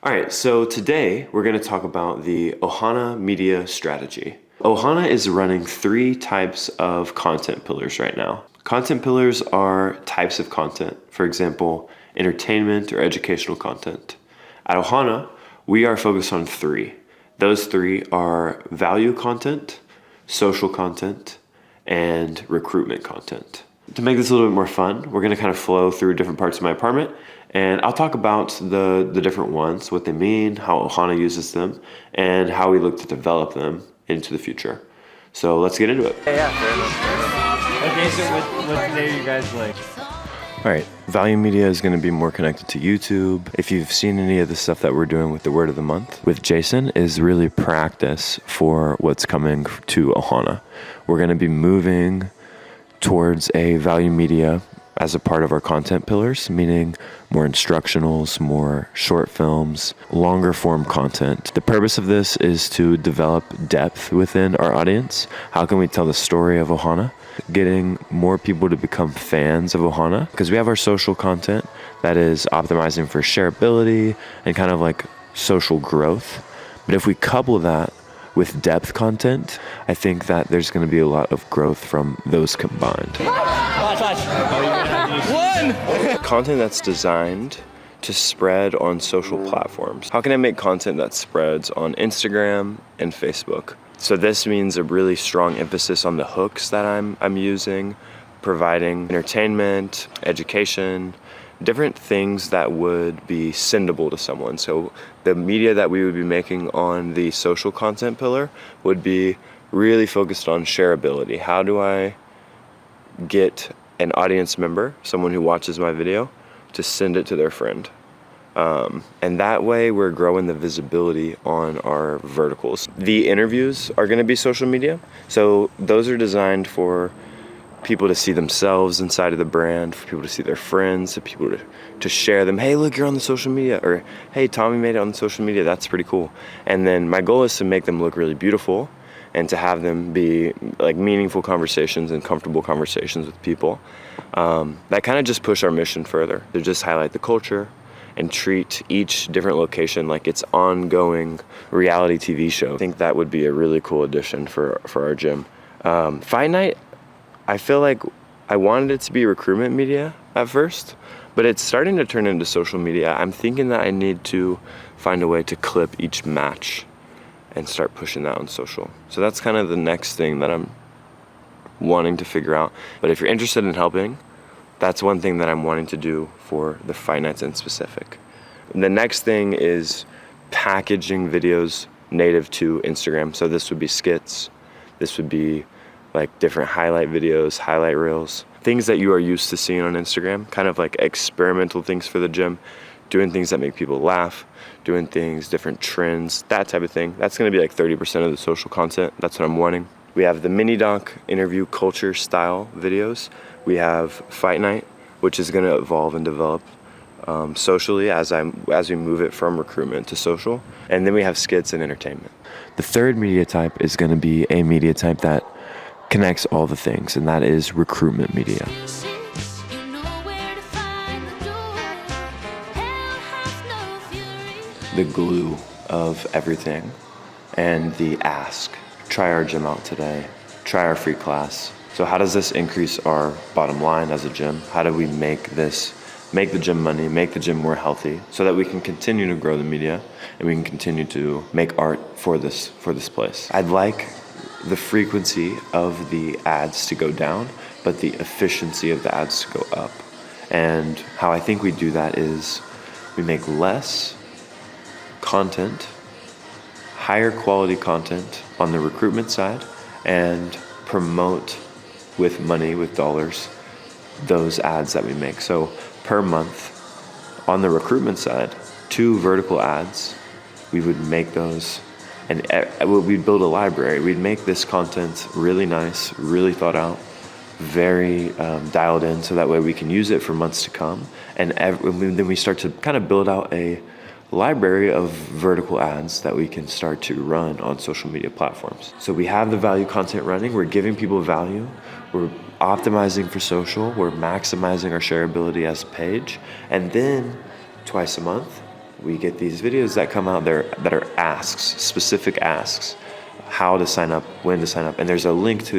All right, so today we're going to talk about the Ohana media strategy. Ohana is running 3 types of content pillars right now. Content pillars are types of content, for example, entertainment or educational content. At Ohana, we are focused on 3. Those 3 are value content, social content, and recruitment content. To make this a little bit more fun, we're going to kind of flow through different parts of my apartment, and I'll talk about the different ones, what they mean, how Ohana uses them, and how we look to develop them into the future. So let's get into it. Yeah, fair enough. Okay, so what today are you guys like? All right, value media is going to be more connected to YouTube. If you've seen any of the stuff that we're doing with the word of the month with Jason, is really practice for what's coming to Ohana. We're going to be moving towards a value media as a part of our content pillars, meaning more instructionals, more short films, longer form content. The purpose of this is to develop depth within our audience. How can we tell the story of Ohana? Getting more people to become fans of Ohana, because we have our social content that is optimizing for shareability and kind of like social growth. But if we couple that with depth content, I think that there's going to be a lot of growth from those combined. Content that's designed to spread on social platforms. How can I make content that spreads on Instagram and Facebook? So this means a really strong emphasis on the hooks that I'm using, providing entertainment, education, different things that would be sendable to someone. So the media that we would be making on the social content pillar would be really focused on shareability. How do I get an audience member, someone who watches my video, to send it to their friend? And that way we're growing the visibility on our verticals. The interviews are going to be social media. So those are designed for people to see themselves inside of the brand, for people to see their friends, for people to share them. Hey, look, you're on the social media. Or, hey, Tommy made it on the social media. That's pretty cool. And then my goal is to make them look really beautiful and to have them be like meaningful conversations and comfortable conversations with people. That kind of just push our mission further. To just highlight the culture and treat each different location like it's ongoing reality TV show. I think that would be a really cool addition for our gym. Fight Night, I feel like I wanted it to be recruitment media at first, but it's starting to turn into social media. I'm thinking that I need to find a way to clip each match and start pushing that on social. So that's kind of the next thing that I'm wanting to figure out. But if you're interested in helping, that's one thing that I'm wanting to do for the Fight Nights in specific. And the next thing is packaging videos native to Instagram. So this would be skits. This would be like different highlight videos, highlight reels, things that you are used to seeing on Instagram, kind of like experimental things for the gym, doing things that make people laugh, doing things, different trends, that type of thing. That's going to be like 30% of the social content. That's what I'm wanting. We have the mini doc interview culture style videos. We have Fight Night, which is going to evolve and develop socially as we move it from recruitment to social. And then we have skits and entertainment. The third media type is going to be a media type that connects all the things, and that is recruitment media. The glue of everything and the ask. Try our gym out today. Try our free class. So how does this increase our bottom line as a gym? How do we make the gym money, make the gym more healthy so that we can continue to grow the media and we can continue to make art for this place? I'd like the frequency of the ads to go down, but the efficiency of the ads to go up. And how I think we do that is we make less content, higher quality content on the recruitment side, and promote with money, with dollars, those ads that we make. So per month on the recruitment side, 2 vertical ads, we would make those, and we'd build a library. We'd make this content really nice, really thought out, very dialed in, so that way we can use it for months to come. And then we start to kind of build out a library of vertical ads that we can start to run on social media platforms. So we have the value content running, we're giving people value, we're optimizing for social, we're maximizing our shareability as a page, and then twice a month, we get these videos that come out there that are asks, specific asks, how to sign up, when to sign up. And there's a link to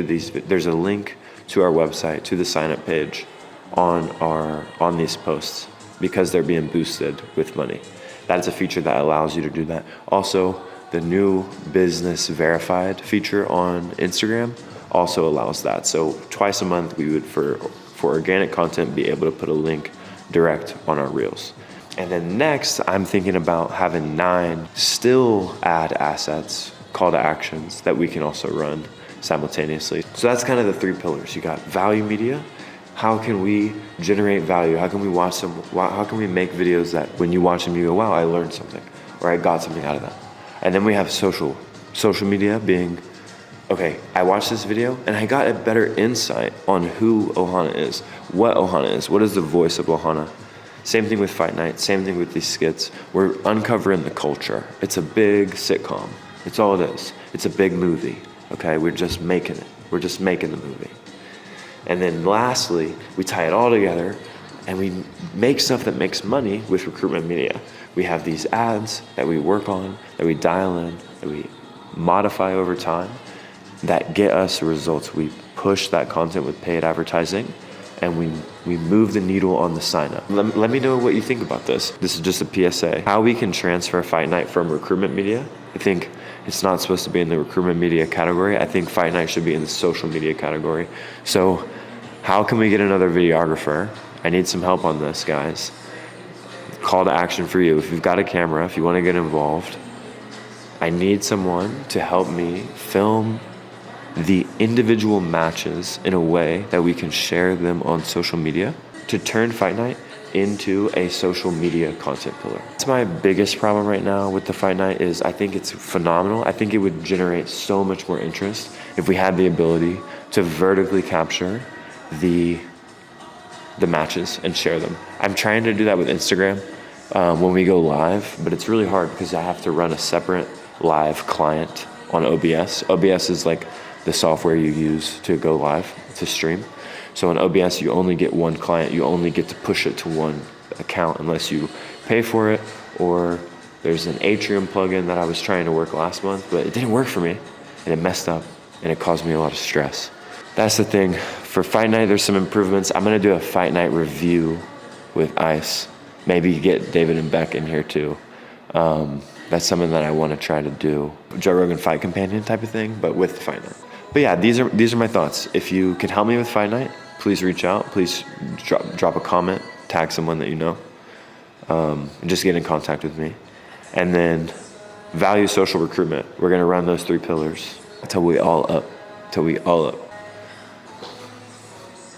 our website, to the sign up page on these posts, because they're being boosted with money. That is a feature that allows you to do that. Also, the new business verified feature on Instagram also allows that. So twice a month we would, for organic content, be able to put a link direct on our reels. And then next, I'm thinking about having 9 still ad assets, call to actions, that we can also run simultaneously. So that's kind of the 3 pillars. You got value media. How can we generate value? How can we make videos that when you watch them, you go, wow, I learned something, or I got something out of that. And then we have social media being, okay, I watched this video and I got a better insight on who Ohana is, what is the voice of Ohana. Same thing with Fight Night, same thing with these skits. We're uncovering the culture. It's a big sitcom. It's all it is. It's a big movie, okay? We're just making it. We're just making the movie. And then lastly, we tie it all together and we make stuff that makes money with recruitment media. We have these ads that we work on, that we dial in, that we modify over time, that get us results. We push that content with paid advertising, and we move the needle on the sign up. Let me know what you think about this. This is just a PSA. How we can transfer Fight Night from recruitment media. I think it's not supposed to be in the recruitment media category. I think Fight Night should be in the social media category. So how can we get another videographer? I need some help on this, guys. Call to action for you. If you've got a camera, if you want to get involved, I need someone to help me film the individual matches in a way that we can share them on social media to turn Fight Night into a social media content pillar. That's my biggest problem right now with the Fight Night. Is I think it's phenomenal. I think it would generate so much more interest if we had the ability to vertically capture the matches and share them. I'm trying to do that with Instagram when we go live, but it's really hard because I have to run a separate live client on OBS. OBS is like the software you use to go live, to stream. So in OBS, you only get one client. You only get to push it to one account unless you pay for it, or there's an Atrium plugin that I was trying to work last month, but it didn't work for me, and it messed up, and it caused me a lot of stress. That's the thing. For Fight Night, there's some improvements. I'm gonna do a Fight Night review with Ice. Maybe get David and Beck in here too. That's something that I want to try to do. Joe Rogan Fight Companion type of thing, but with Fight Night. But yeah, these are my thoughts. If you could help me with Fight Night, please reach out. Please drop a comment, tag someone that you know, and just get in contact with me. And then value social recruitment. We're gonna run those 3 pillars until we all up.